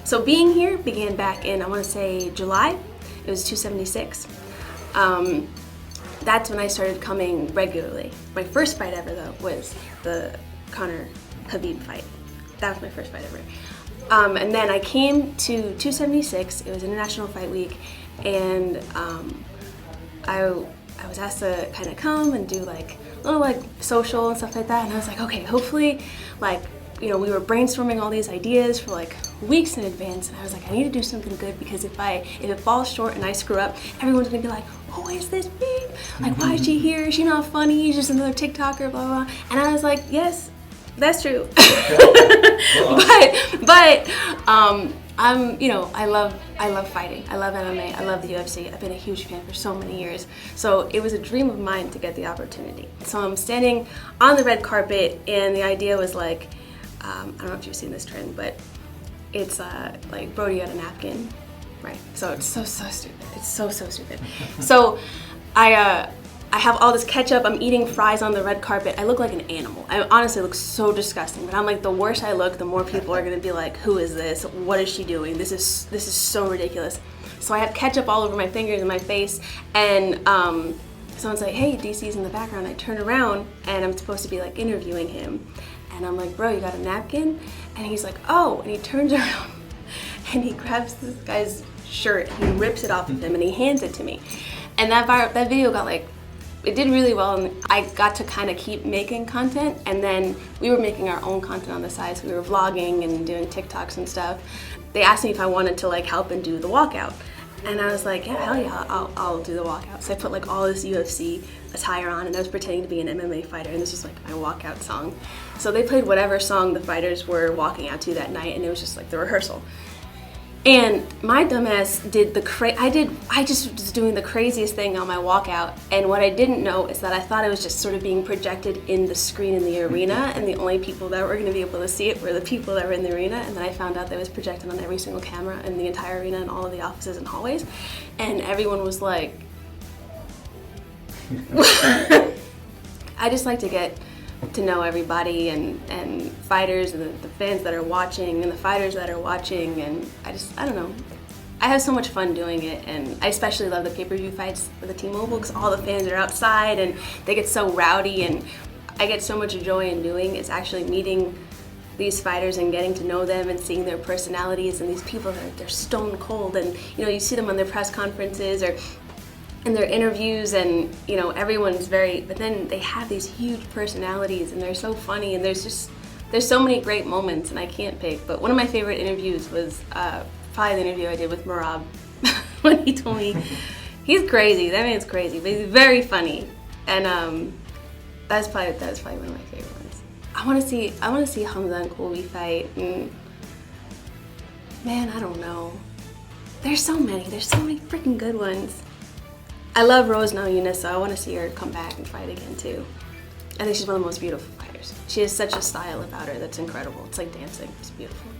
So being here began back in, I want to say July. It was 276. That's when I started coming regularly. My first fight ever though was the Conor Khabib fight. That was my first fight ever. And then I came to 276. It was International Fight Week, and I was asked to kind of come and do like a little like social and stuff like that. And I was like, okay, hopefully, like, you know, we were brainstorming all these ideas for like weeks in advance, and I was like, I need to do something good, because if it falls short and I screw up, everyone's gonna be like, who is this babe? Like, why is she here? Is she not funny? She's just another TikToker, blah, blah, blah. And I was like, yes, that's true. but I'm, you know, I love fighting. I love MMA. I love the UFC. I've been a huge fan for so many years. So it was a dream of mine to get the opportunity. So I'm standing on the red carpet, and the idea was like, I don't know if you've seen this trend, but it's like Brody on a napkin, right? So it's so stupid. It's so stupid. So I have all this ketchup. I'm eating fries on the red carpet. I look like an animal. I honestly look so disgusting. But I'm like, the worse I look, the more people are gonna be like, who is this? What is she doing? This is so ridiculous. So I have ketchup all over my fingers and my face, and someone's like, hey, DC's in the background. I turn around, and I'm supposed to be like interviewing him. And I'm like, bro, you got a napkin? And he's like, oh, and he turns around and he grabs this guy's shirt, he rips it off of him, and he hands it to me. And that video got like, it did really well, and I got to kind of keep making content, and then we were making our own content on the side, so we were vlogging and doing TikToks and stuff. They asked me if I wanted to like help and do the walkout. And I was like, yeah, hell yeah, I'll do the walkout. So I put like all this UFC attire on, and I was pretending to be an MMA fighter, and this was like my walkout song. So they played whatever song the fighters were walking out to that night, and it was just like the rehearsal. And my dumbass did I just was doing the craziest thing on my walkout, and what I didn't know is that I thought it was just sort of being projected in the screen in the arena, and the only people that were going to be able to see it were the people that were in the arena. And then I found out that it was projected on every single camera in the entire arena and all of the offices and hallways, and everyone was like, I just like to get to know everybody, and fighters, and the fans that are watching, and the fighters that are watching, and I don't know. I have so much fun doing it, and I especially love the pay-per-view fights for the T-Mobile, because all the fans are outside and they get so rowdy, and I get so much joy in doing is actually meeting these fighters and getting to know them and seeing their personalities, and these people they're stone cold, and you know, you see them on their press conferences or in their interviews, and you know, everyone's but then they have these huge personalities, and they're so funny, and there's so many great moments, and I can't pick. But one of my favorite interviews was probably the interview I did with Marab when he told me he's crazy. That man's crazy, but he's very funny, and that's probably one of my favorite ones. I want to see Hamza and Colby fight, and man, I don't know. There's so many freaking good ones. I love Rose Namajunas, so I want to see her come back and fight again too. I think she's one of the most beautiful fighters. She has such a style about her that's incredible. It's like dancing. It's beautiful.